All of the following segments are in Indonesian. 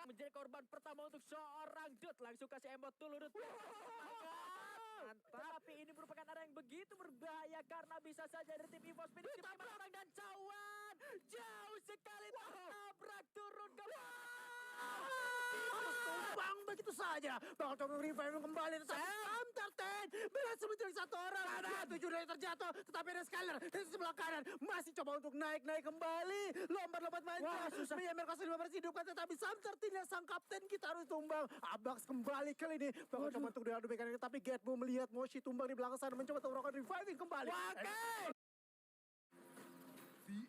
Menjadi korban pertama untuk seorang Dut. Langsung kasih emot dulu Dut. Mantap. Tapi ini merupakan arah yang begitu berbahaya karena bisa saja dari tim EVOS Phoenix ditabrak orang dan cawan. Jauh sekali tabrak turun ke bawah. Tumbang begitu saja. Bakal coba revive kembali. Sam berhasil menculik satu orang. Ada 7 dari terjatuh. Tetapi ada Skyler di sebelah kanan. Masih coba untuk naik kembali. Lompat manja. Meyamer kosong 15 hidupkan. Tetapi Sam tertindas sang kapten kita harus tumbang. Abax kembali kali ini. Bakal coba untuk diadu mekanik. Tapi Getbo melihat Moshi tumbang di belakang sana. Mencoba untuk melakukan reviving kembali.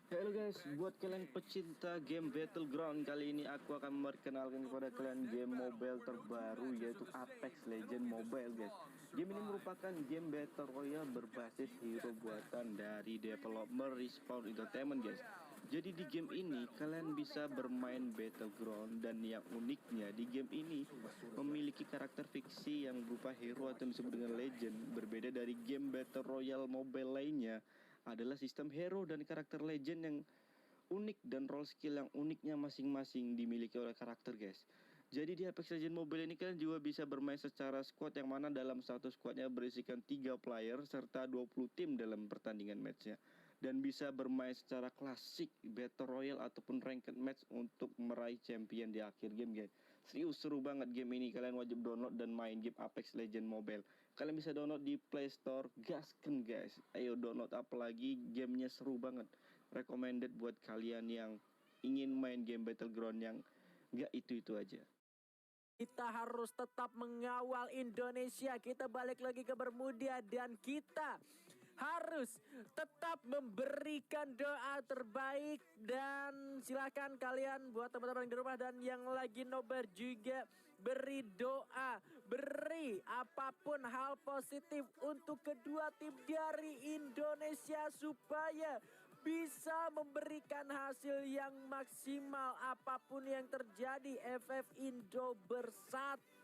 Halo guys, buat kalian pecinta game Battleground, kali ini aku akan memperkenalkan kepada kalian game mobile terbaru yaitu Apex Legends Mobile guys. Game ini merupakan game Battle Royale berbasis hero buatan dari developer Respawn Entertainment guys. Jadi di game ini kalian bisa bermain Battleground dan yang uniknya di game ini memiliki karakter fiksi yang berupa hero atau yang disebut dengan legend. Berbeda dari game Battle Royale mobile lainnya adalah sistem hero dan karakter legend yang unik dan role skill yang uniknya masing-masing dimiliki oleh karakter guys. Jadi di Apex Legends Mobile ini kalian juga bisa bermain secara squad yang mana dalam satu squadnya berisikan 3 player serta 20 tim dalam pertandingan matchnya. Dan bisa bermain secara klasik Battle Royale ataupun ranked match untuk meraih champion di akhir game guys. Serius seru banget game ini, kalian wajib download dan main game Apex Legends Mobile. Kalian bisa download di Play Store, gasken guys. Ayo download, apalagi gamenya seru banget. Recommended buat kalian yang ingin main game Battleground yang gak itu-itu aja. Kita harus tetap mengawal Indonesia. Kita balik lagi ke Bermuda dan kita harus tetap memberikan doa terbaik. Dan silakan kalian buat teman-teman di rumah dan yang lagi nobar juga beri doa, beri apapun hal positif untuk kedua tim dari Indonesia supaya bisa memberikan hasil yang maksimal apapun yang terjadi. FF Indo bersatu.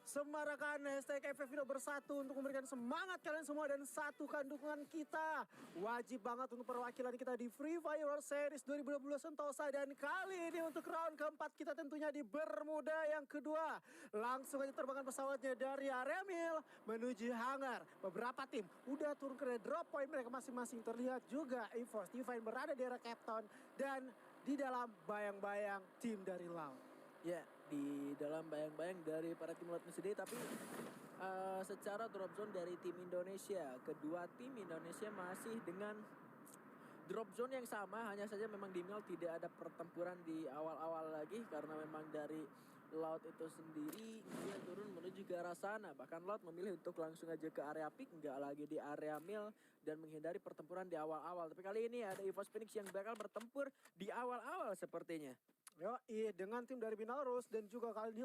Semarakan hashtag FF Indo bersatu untuk memberikan semangat kalian semua dan satukan dukungan kita. Wajib banget untuk perwakilan kita di Free Fire World Series 2020 Sentosa. Dan kali ini untuk round keempat kita tentunya di Bermuda yang kedua. Langsung aja terbangkan pesawatnya dari area Mil menuju hangar. Beberapa tim udah turun ke drop point mereka masing-masing. Terlihat juga EVOS Divine berada di area Captain dan di dalam bayang-bayang tim dari laut. Ya, di dalam bayang-bayang dari para tim laut sendiri. Tapi secara drop zone dari tim Indonesia, kedua tim Indonesia masih dengan drop zone yang sama. Hanya saja memang di Mil tidak ada pertempuran di awal-awal lagi karena memang dari laut itu sendiri dia turun menuju ke arah sana. Bahkan laut memilih untuk langsung aja ke area pick, nggak lagi di area Mil dan menghindari pertempuran di awal-awal. Tapi kali ini ada EVOS Phoenix yang bakal bertempur di awal-awal sepertinya. Yoi, dengan tim dari Binarus dan juga kali ini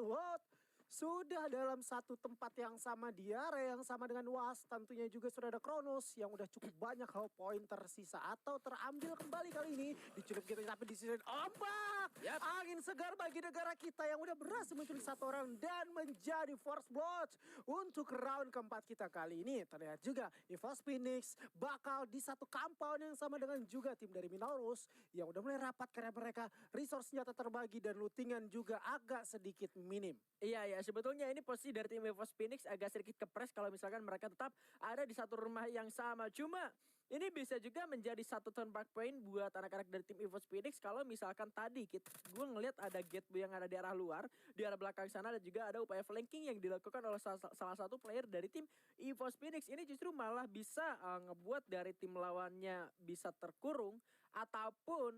sudah dalam satu tempat yang sama di area yang sama dengan WAS. Tentunya juga sudah ada Kronos yang udah cukup banyak hal poin tersisa atau terambil kembali kali ini. Diculik gitu tapi di sisi ombak. Angin segar bagi negara kita yang udah berhasil menculik satu orang dan menjadi first blood untuk round keempat kita kali ini. Terlihat juga EVOS Phoenix bakal di satu compound yang sama dengan juga tim dari Minotaurus yang udah mulai rapat karena mereka resource senjata terbagi dan lootingan juga agak sedikit minim. Iya ya, sebetulnya ini posisi dari tim EVOS Phoenix agak sedikit kepres kalau misalkan mereka tetap ada di satu rumah yang sama. Cuma ini bisa juga menjadi satu turn back point buat anak-anak dari tim EVOS Phoenix kalau misalkan tadi gue ngelihat ada Gateway yang ada di arah luar, di arah belakang sana, dan juga ada upaya flanking yang dilakukan oleh salah satu player dari tim EVOS Phoenix. Ini justru malah bisa ngebuat dari tim lawannya bisa terkurung ataupun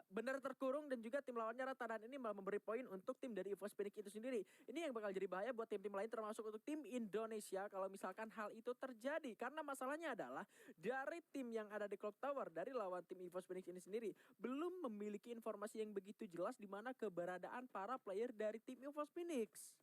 benar terkurung dan juga tim lawannya rata, dan ini malah memberi poin untuk tim dari EVOS Phoenix itu sendiri. Ini yang bakal jadi bahaya buat tim-tim lain termasuk untuk tim Indonesia kalau misalkan hal itu terjadi. Karena masalahnya adalah dari tim yang ada di Clock Tower dari lawan tim EVOS Phoenix ini sendiri belum memiliki informasi yang begitu jelas di mana keberadaan para player dari tim EVOS Phoenix.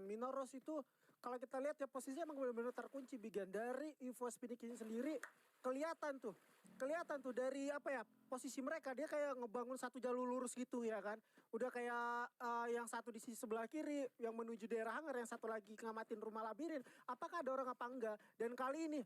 Minoros itu kalau kita lihat ya posisinya emang benar-benar terkunci Bigan dari EVOS Phoenix ini sendiri. Kelihatan tuh kelihatan tuh dari apa ya, posisi mereka dia kayak ngebangun satu jalur lurus gitu ya kan. Udah kayak yang satu di sisi sebelah kiri yang menuju daerah hangar, yang satu lagi ngamatin rumah labirin. Apakah ada orang apa enggak? Dan kali ini,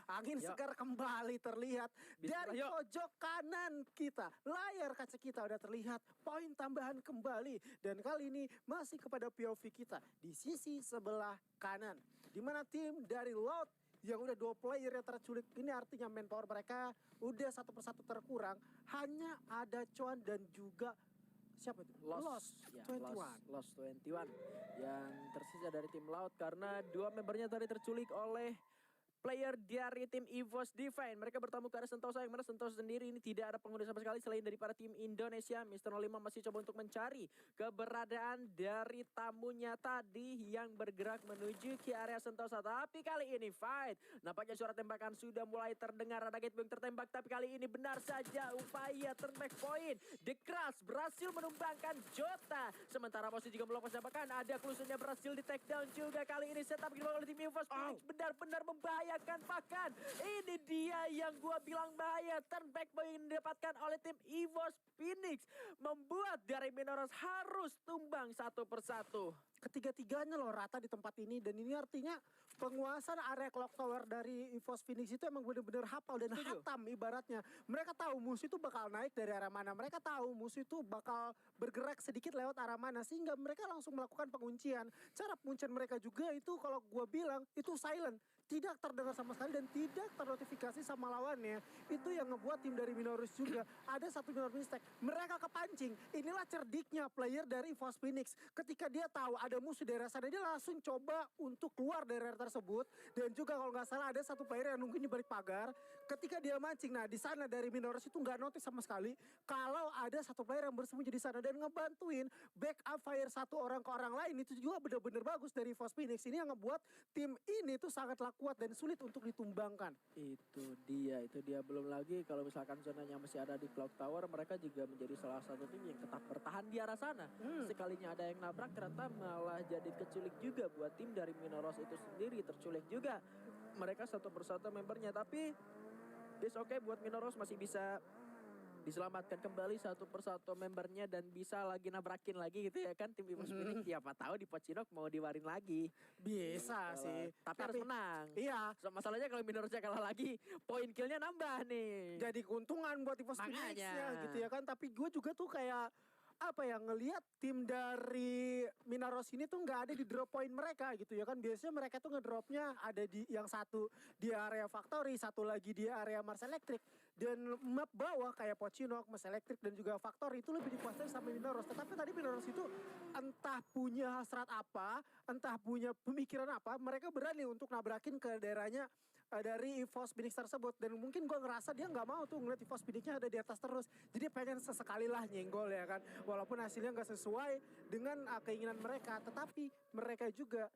angin Yuk. segar kembali terlihat dari Bismillah, yuk. pojok kanan kita. Layar kaca kita udah terlihat, poin tambahan kembali. Dan kali ini masih kepada POV kita di sisi sebelah kanan. Di mana tim dari Loud yang udah 2 player yang terculik ini, artinya manpower mereka udah satu persatu terkurang. Hanya ada Cuan dan juga siapa itu? Lost Ya, 21. Lost 21 yang tersisa dari tim Loud karena 2 membernya tadi terculik oleh player dari tim EVOS Divine. Mereka bertamu ke arah Sentosa, yang mana Sentosa sendiri ini tidak ada penghuni sama sekali selain dari para tim Indonesia. Mr. 05 masih coba untuk mencari keberadaan dari tamunya tadi yang bergerak menuju ke area Sentosa. Tapi kali ini fight. Nampaknya suara tembakan sudah mulai terdengar. Ada Gateway yang tertembak, tapi kali ini benar saja upaya turn back point. The Crush berhasil menumbangkan Jota. Sementara Mosi juga melakukan tembakan. Ada Klusunnya berhasil di take down juga. Kali ini setup dilakukan oleh tim EVOS Phoenix. Benar-benar membahayakan. Bahkan ini dia yang gua bilang bahaya. Turn back point yang didapatkan oleh tim EVOS Phoenix membuat dari Minoros harus tumbang satu persatu. Ketiga-tiganya loh rata di tempat ini, dan ini artinya penguasaan area clock tower dari EVOS Phoenix itu emang bener-bener hafal dan Setuju. hatam ibaratnya. Mereka tahu musuh itu bakal naik dari arah mana, mereka tahu musuh itu bakal bergerak sedikit lewat arah mana, sehingga mereka langsung melakukan penguncian. Cara penguncian mereka juga itu kalau gua bilang itu silent, tidak terdengar sama sekali dan tidak ternotifikasi sama lawannya. Itu yang ngebuat tim dari Minoros juga ada satu minor mistake. Mereka kepancing. Inilah cerdiknya player dari EVOS Phoenix. Ketika dia tahu ada musuh di daerah sana, dia langsung coba untuk keluar dari area tersebut. Dan juga kalau nggak salah ada satu player yang nungguin di balik pagar. Ketika dia mancing, nah di sana dari Minoros itu nggak notice sama sekali kalau ada satu player yang bersembunyi di sana dan ngebantuin backup fire satu orang ke orang lain. Itu juga benar-benar bagus dari EVOS Phoenix. Ini yang ngebuat tim ini tuh sangatlah kuat dan sulit untuk ditumbangkan. Itu dia. Belum lagi kalau misalkan zonanya masih ada di Clock Tower, mereka juga menjadi salah satu tim yang tetap bertahan di arah sana. Sekalinya ada yang nabrak, ternyata malah jadi keculik juga buat tim dari Minoros itu sendiri, terculik juga. Mereka satu persatu membernya, tapi it's okay buat Minoros, masih bisa diselamatkan kembali satu persatu membernya dan bisa lagi nabrakin lagi gitu ya kan tim EVOS Phoenix. Siapa tahu di Pocinok mau diwarin lagi. Bisa Gitu. sih. Tapi harus menang. Iya. So, masalahnya kalau Minorosnya kalah lagi, poin killnya nambah nih. Jadi keuntungan buat EVOS Phoenix Makanya. ya gitu ya kan. Tapi gue juga tuh kayak apa ya, ngelihat tim dari Minaros ini tuh nggak ada di drop point mereka gitu ya kan. Biasanya mereka tuh ngedropnya ada di yang satu di area Factory, satu lagi di area Mars Electric. Dan map bawah kayak Pocinok, Mars Electric dan juga Factory itu lebih dikuasai sama Minaros. Tetapi tadi Minaros itu entah punya hasrat apa, entah punya pemikiran apa, mereka berani untuk nabrakin ke daerahnya dari EVOS Phoenix tersebut. Dan mungkin gue ngerasa dia nggak mau tuh ngeliat EVOS Phoenix-nya ada di atas terus, jadi pengen sesekali lah nyenggol ya kan, walaupun hasilnya nggak sesuai dengan keinginan mereka. Tetapi mereka juga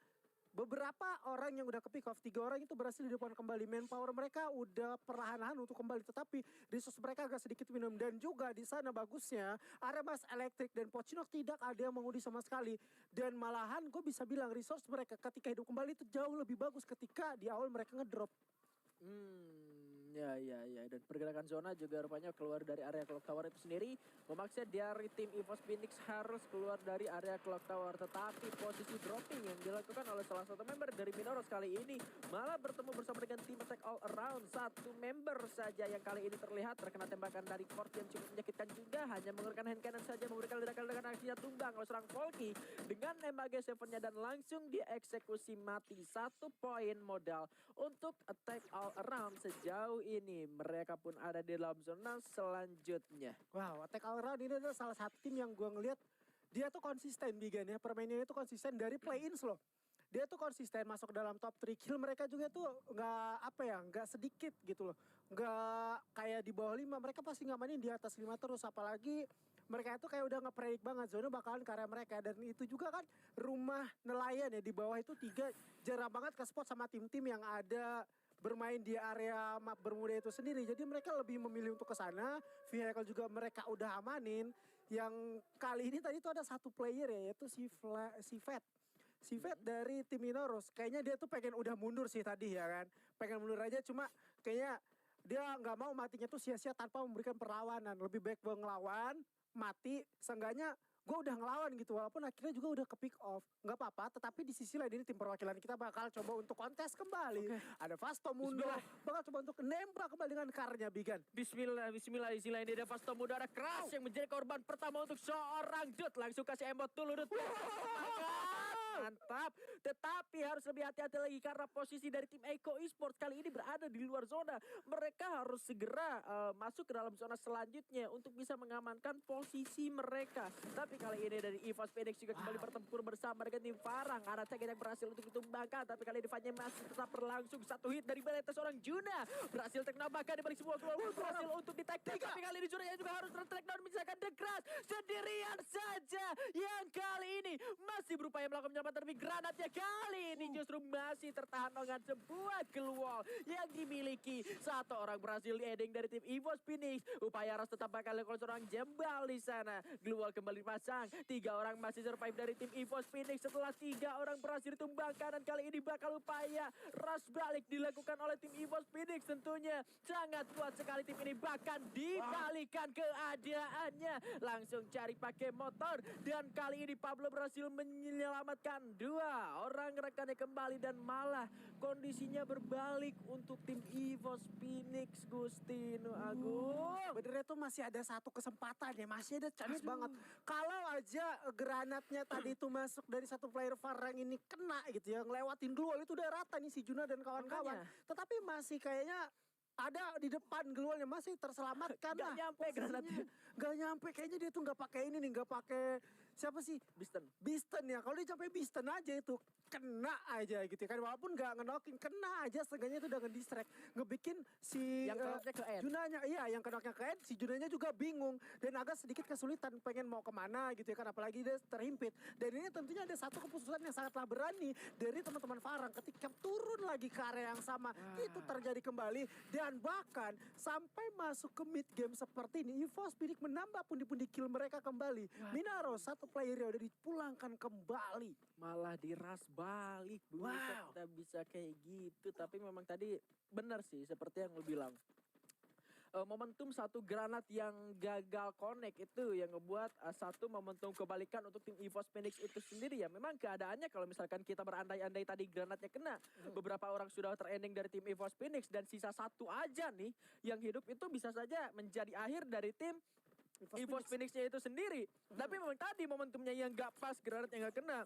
beberapa orang yang udah ke pick off, 3 orang itu berhasil dihidupkan kembali. Manpower mereka udah perlahan-lahan untuk kembali, tetapi resource mereka agak sedikit minum. Dan juga di sana bagusnya area Mas Electric dan Pocinok tidak ada yang mengudi sama sekali. Dan malahan gue bisa bilang resource mereka ketika hidup kembali itu jauh lebih bagus ketika di awal mereka ngedrop. Ya. Dan pergerakan zona juga rupanya keluar dari area Clock Tower itu sendiri, memaksa dari tim EVOS Phoenix harus keluar dari area Clock Tower. Tetapi posisi dropping yang dilakukan oleh salah satu member dari Minoros kali ini malah bertemu bersama dengan tim attack all around. Satu member saja yang kali ini terlihat terkena tembakan dari Kort yang cukup menyakitkan juga, hanya menggunakan hand cannon saja, memberikan ledakan dengan aksinya tumbang oleh seorang Volky dengan MAG7-nya dan langsung dieksekusi mati. 1 poin modal untuk attack all around sejauh ini. Mereka pun ada di dalam zona selanjutnya. Wow, Attack All Around ini adalah salah satu tim yang gue ngeliat dia tuh konsisten Bigan ya, permainannya tuh konsisten dari play-ins loh. Dia tuh konsisten masuk ke dalam top 3 kill. Mereka juga tuh nggak sedikit gitu loh, nggak kayak di bawah 5. Mereka pasti ngamanin di atas 5 terus. Apalagi mereka itu kayak udah ngepredik banget zona bakalan karya mereka. Dan itu juga kan rumah nelayan ya, di bawah itu 3 jarang banget ke spot sama tim-tim yang ada bermain di area map Bermuda itu sendiri. Jadi mereka lebih memilih untuk ke sana. Vehicle juga mereka udah amanin. Yang kali ini tadi tuh ada satu player ya, yaitu si Vet dari tim Minoros. Kayaknya dia tuh pengen udah mundur sih tadi ya kan. Pengen mundur aja, cuma kayaknya dia nggak mau matinya tuh sia-sia tanpa memberikan perlawanan. Lebih baik gue ngelawan, mati, seenggaknya gue udah ngelawan gitu, walaupun akhirnya juga udah ke pick off. Nggak apa-apa, tetapi di sisi lain ini tim perwakilan kita bakal coba untuk kontes kembali. Oke. Ada Vasto Mundo, bakal coba untuk nembak kembali dengan karnya Bigan. Bismillah, ini ada Vasto Mundo, ada Crash yang menjadi korban pertama untuk seorang Dut. Langsung kasih emot dulu Dut. Mantap, tetapi harus lebih hati-hati lagi karena posisi dari tim Eko Esports kali ini berada di luar zona. Mereka harus segera masuk ke dalam zona selanjutnya untuk bisa mengamankan posisi mereka. Tapi kali ini dari EVOS Phoenix juga kembali bertempur bersama dengan tim Farang. Ada Cek yang berhasil untuk ditumbangkan, tapi kali ini fight-nya masih tetap berlangsung. Satu hit dari Baletes seorang Juna. Berhasil ternambahkan di balik semua keluar, berhasil untuk di-tag down. Tapi kali ini Juna juga harus ter-tag down, misalkan The Crash sendirian saja. Yang kali ini masih berupaya melakukan penyelamatan, tapi granatnya kali ini justru masih tertahan dengan sebuah keluar yang dimiliki satu orang berhasil di-ending dari tim EVOS Phoenix. Upaya harus tetap bakal dilakukan seorang Jembal di sana. Global kembali dipasang. 3 orang masih survive dari tim EVOS Phoenix setelah 3 orang berhasil ditumbangkan, dan kali ini bakal upaya rush balik dilakukan oleh tim EVOS Phoenix. Tentunya sangat kuat sekali tim ini, bahkan dibalikan keadaannya. Langsung cari pakai motor, dan kali ini Pablo berhasil menyelamatkan 2 orang rekannya kembali, dan malah kondisinya berbalik untuk tim EVOS Phoenix. Gustino Agung. Benernya tuh masih ada satu kesempatan ya, masih ada chance banget. Kalau aja granatnya tadi itu masuk dari satu player Farang ini kena gitu ya, ngelewatin Glual itu udah rata nih si Juna dan kawan-kawan. Tetapi masih kayaknya ada di depan Glualnya masih terselamatkan. Gak nyampe granatnya. Gak nyampe, kayaknya dia tuh gak pakai ini nih, gak pakai siapa sih? Bisten ya. Kalau dia sampai Bisten aja itu kena aja gitu kan, walaupun gak ngenokin, kena aja setengahnya itu udah ngedistract, ngebikin si yang kenoknya ke Ed. Junanya, iya yang kenoknya ke Ed, si Junanya juga bingung dan agak sedikit kesulitan pengen mau kemana gitu ya kan, apalagi dia terhimpit. Dan ini tentunya ada satu keputusan yang sangatlah berani dari teman-teman Farang ketika turun lagi ke area yang sama. Itu terjadi kembali, dan bahkan sampai masuk ke mid game seperti ini, EVOS Phoenix menambah pundi-pundi kill mereka kembali. Minaro satu player yang udah dipulangkan kembali, malah diras balik. Kita bisa kayak gitu, tapi memang tadi benar sih seperti yang lo bilang. Momentum satu granat yang gagal connect itu yang ngebuat satu momentum kebalikan untuk tim EVOS Phoenix itu sendiri ya. Memang keadaannya kalau misalkan kita berandai-andai tadi granatnya kena, beberapa orang sudah terending dari tim EVOS Phoenix dan sisa satu aja nih yang hidup, itu bisa saja menjadi akhir dari tim EVOS Phoenix-nya itu sendiri. Tapi memang tadi momentumnya yang gak pas, granatnya gak kena,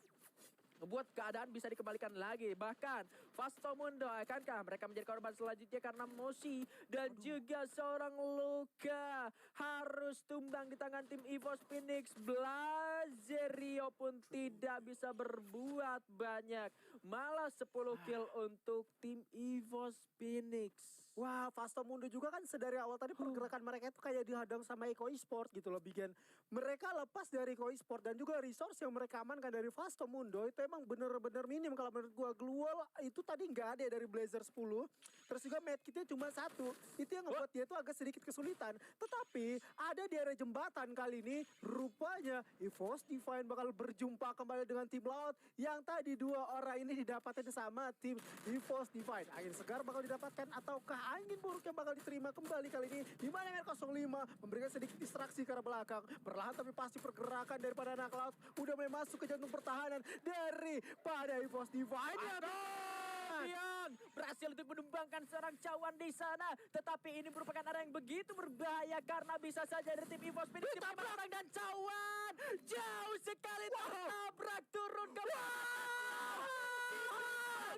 ngebuat keadaan bisa dikembalikan lagi. Bahkan Vasto Mundo, akankah mereka menjadi korban selanjutnya karena Moshi dan juga seorang Luka harus tumbang di tangan tim EVOS Phoenix. Blazerio pun tidak bisa berbuat banyak, malah 10 kill untuk tim EVOS Phoenix. Wah, Vasto Mundo juga kan sedari awal tadi pergerakan mereka itu kayak dihadang sama Eko Esports gitu loh, Bigen. Mereka lepas dari Eko Esports dan juga resource yang mereka amankan dari Vasto Mundo itu emang bener-bener minim kalau menurut gua. Glual itu tadi nggak ada dari Blazer 10. Terus juga medkitnya cuma 1. Itu yang ngebuat dia tuh agak sedikit kesulitan. Tetapi ada di area jembatan kali ini, rupanya EVOS Divine bakal berjumpa kembali dengan tim laut yang tadi 2 orang ini didapatkan sama tim EVOS Divine. Angin segar bakal didapatkan ataukah angin buruk yang bakal diterima kembali kali ini, di mana R05 memberikan sedikit distraksi ke arah belakang. Perlahan tapi pasti pergerakan daripada anak laut udah mulai masuk ke jantung pertahanan daripada EVOS Divine. Yang berhasil untuk menumbangkan seorang cawan di sana, tetapi ini merupakan arah yang begitu berbahaya karena bisa saja dari tim EVOS Phoenix orang dan cawan jauh sekali tertabrak turun ke bawah.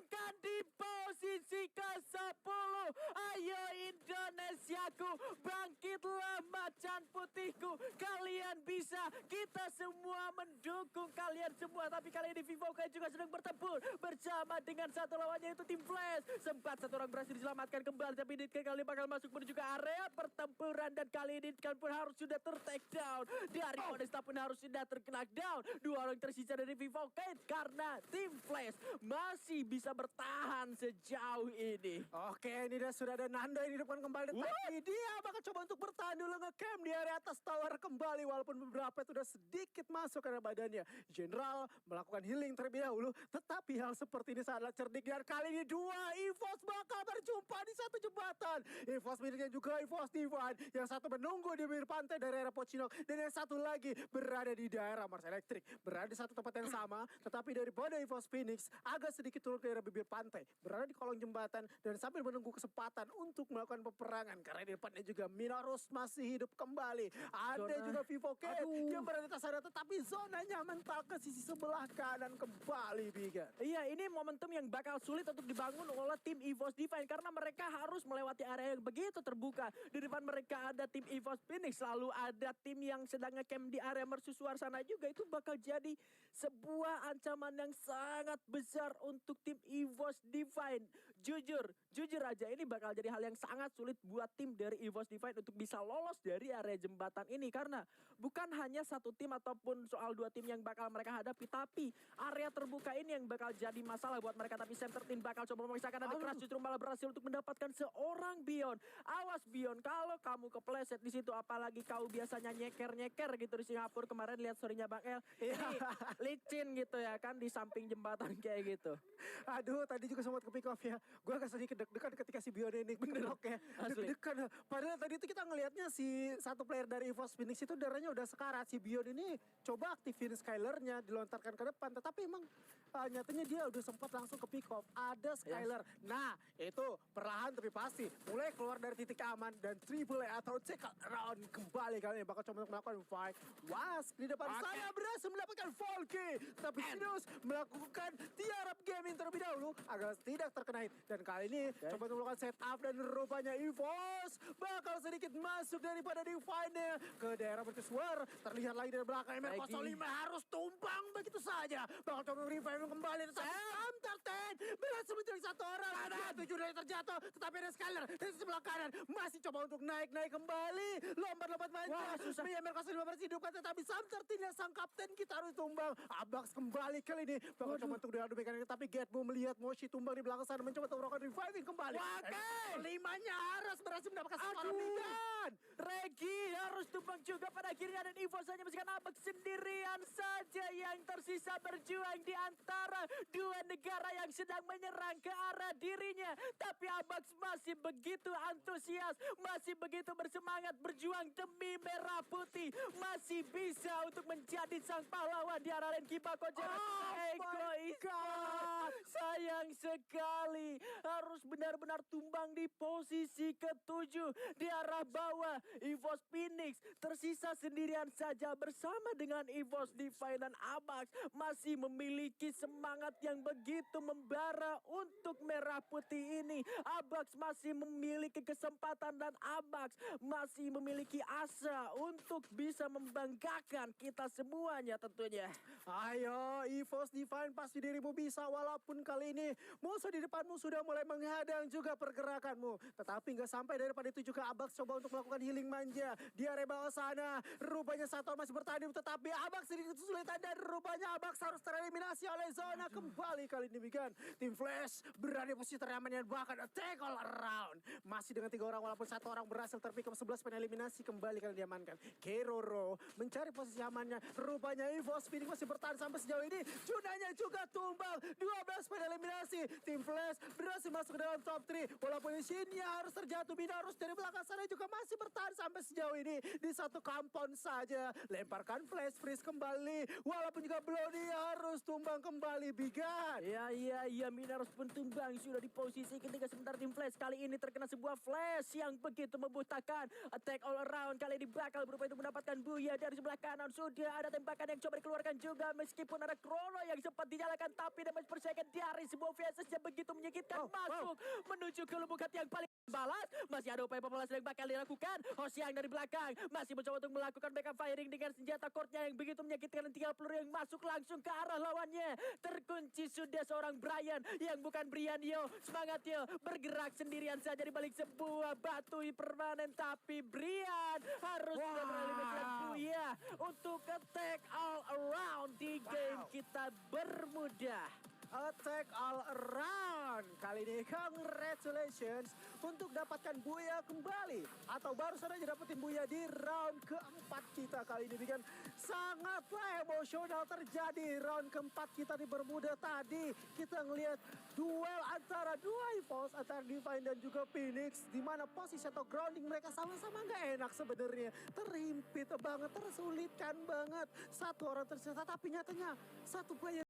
Akan di posisi ke-10. Ayo Indonesiaku, bangkitlah macan putihku. Kalian bisa, kita semua mendukung kalian semua. Tapi kali ini Vivokai juga sedang bertempur bersama dengan satu lawannya, itu tim Flash. Sempat satu orang berhasil diselamatkan kembali, tapi Ditkan kali bakal masuk menuju ke area pertempuran, dan kali ini Ditkan pun harus sudah ter-take down. Dari Modesta pun harus sudah terkena down. 2 orang tersisa dari Vivokai karena tim Flash masih bisa bertahan sejauh ini. Oke, ini sudah ada Nando yang dihidupkan kembali, tapi dia bakal coba untuk bertahan dulu dulu ngecamp di area atas tower kembali walaupun beberapa itu udah sedikit masuk ke dalam badannya. General melakukan healing terlebih dahulu, tetapi hal seperti ini sangatlah cerdik dan kali ini dua EVOS bakal berjumpa di satu jembatan. EVOS miliknya juga EVOS Divine, yang satu menunggu di bibir pantai dari area Pochinok dan yang satu lagi berada di daerah Mars Electric, berada di satu tempat yang sama, tetapi daripada EVOS Phoenix agak sedikit turun ke daerah bibir pantai, berada di kolong jembatan dan sambil menunggu kesempatan untuk melakukan peperangan karena di depannya juga Minarus masih hidup kembali. Ada juga Vivo K yang berada di atas sana, tetapi zonanya mental ke sisi sebelah kanan kembali, Biga. Iya, ini momentum yang bakal sulit untuk dibangun oleh tim EVOS Divine karena mereka harus melewati area yang begitu terbuka. Di depan mereka ada tim EVOS Phoenix, lalu ada tim yang sedang ngecamp di area mercusuar sana juga. Itu bakal jadi sebuah ancaman yang sangat besar untuk tim EVOS Divine. Jujur aja ini bakal jadi hal yang sangat sulit buat tim dari EVOS Divine untuk bisa lolos dari area jembatan ini karena bukan hanya satu tim ataupun soal dua tim yang bakal mereka hadapi, tapi area terbuka ini yang bakal jadi masalah buat mereka. Tapi Sam13 bakal coba memisahkan, ada Crash justru malah berhasil untuk mendapatkan seorang Bion. Awas Bion, kalau kamu kepleset di situ, apalagi kau biasanya nyeker gitu di Singapura kemarin, lihat story-nya Bang El, ini licin gitu ya kan di samping jembatan kayak gitu. Aduh, tadi juga sempat ke pick off ya. Gue agak sedikit deg-degan ketika si Bion ini benok ya. Asli. Deg-degan. Padahal tadi itu kita ngelihatnya si satu player dari EVOS Phoenix itu darahnya udah sekarat. Si Bion ini coba aktifin Skyler-nya, dilontarkan ke depan. Tetapi emang nyatanya dia udah sempat langsung ke pick off. Ada Skyler. Nah, itu perlahan tapi pasti mulai keluar dari titik aman dan triple A atau check out round kembali kali ini bakal coba untuk melakukan fight. Was di depan saya berhasil mendapatkan Volky. Tapi Sinus melakukan tiarap gaming terlebih dahulu agar tidak terkena hit. Dan kali ini coba untuk melakukan setup dan rupanya EVOS bakal sedikit masuk daripada Divine ke daerah mercusuar. Terlihat lagi dari belakang MR05 harus tumbang begitu saja. Bakal coba revive kembali. Sam13 berhasil menculik satu orang. Ada 7 dari terjatuh. Tetapi ada Skyler dari sebelah kanan masih coba untuk naik kembali. Lompat manja. Wah, susah. MR05 masih hidupkan tetapi Sam13 sang kapten kita harus tumbang. Abax kembali kali ini. Bakal coba untuk diadu mekanik tapi Getbo melihat Moshi tumbang di belakang sana mencoba untuk melakukan reviving kembali. Limanya harus berhasil mendapatkan seorang dan Regi harus tumbang juga pada akhirnya dan EVOS hanya masukkan Abax sendirian saja yang tersisa berjuang di antara dua negara yang sedang menyerang ke arah dirinya. Tapi Abax masih begitu antusias, masih begitu bersemangat berjuang demi merah putih, masih bisa untuk menjadi sang pahlawan di arah Kibako. Egois, sayang sekali harus benar-benar tumbang di posisi ke-7 di arah bawah. EVOS Phoenix tersisa sendirian saja bersama dengan EVOS Divine dan Abax masih memiliki semangat yang begitu membara untuk merah putih ini. Abax masih memiliki kesempatan dan Abax masih memiliki asa untuk bisa membanggakan kita semuanya tentunya. Ayo EVOS Divine, pasti dirimu bisa walaupun kali ini musuh di depanmu sudah mulai menghadang juga pergerakanmu. Tetapi nggak sampai daripada itu juga Abax coba untuk melakukan healing manja di area bawah sana. Rupanya satu masih bertahan tetapi Abax sedikit kesulitan dan rupanya Abax harus tereliminasi oleh zona kembali kali ini Bigan. Tim Flash berada di posisi teraman dan bahkan attack all around. Masih dengan 3 orang walaupun 1 orang berhasil terpick up 11 eliminasi kembali kali diamankan. Keroro mencari posisi amannya. Rupanya EVOS Phoenix masih bertahan sampai sejauh ini. Junanya juga tumbang. 12 eliminasi. Tim Flash berhasil masuk ke dalam top 3. Walaupun Shinnya harus terjatuh. Minarus dari belakang sana juga masih bertahan sampai sejauh ini. Di satu compound saja. Lemparkan Flash freeze kembali. Walaupun juga Bloody harus tumbang kembali Bigan. Iya, Minarus pun tumbang sudah di posisi ketiga sebentar tim Flash kali ini terkena sebuah flash yang begitu membutakan. Attack all around kali ini bakal berupa itu mendapatkan Buya dari sebelah kanan. Sudah ada tembakan yang coba dikeluarkan juga meskipun ada Chrono yang sempat dinyalakan tapi damage per second dari sebuah VSS yang begitu menyakitkan masuk menuju ke lubuk hati yang paling balas. Masih ada upaya pemalasan yang bakal dilakukan. Hosiang dari belakang masih mencoba untuk melakukan backup firing dengan senjata core-nya yang begitu menyakitkan dan 3 peluru yang masuk langsung ke arah lawannya. Terkunci sudah seorang Brian yang bukan Brian yo. Semangat yo, bergerak sendirian saja di balik sebuah batu permanen tapi Brian harus melibatkan Buya untuk attack all around di game kita bermudah. attack all around. Kali ini congratulations untuk dapatkan Buya kembali. Atau baru saja dapetin Buya di round keempat kita kali ini. Bikin sangatlah emosional terjadi round keempat kita di Bermuda tadi. Kita ngelihat duel antara dua EVOS, antara Divine dan juga Phoenix. Di mana posisi atau grounding mereka sama-sama nggak enak sebenarnya. Terhimpit banget, tersulitkan banget. Satu orang tersisa, tapi nyatanya satu player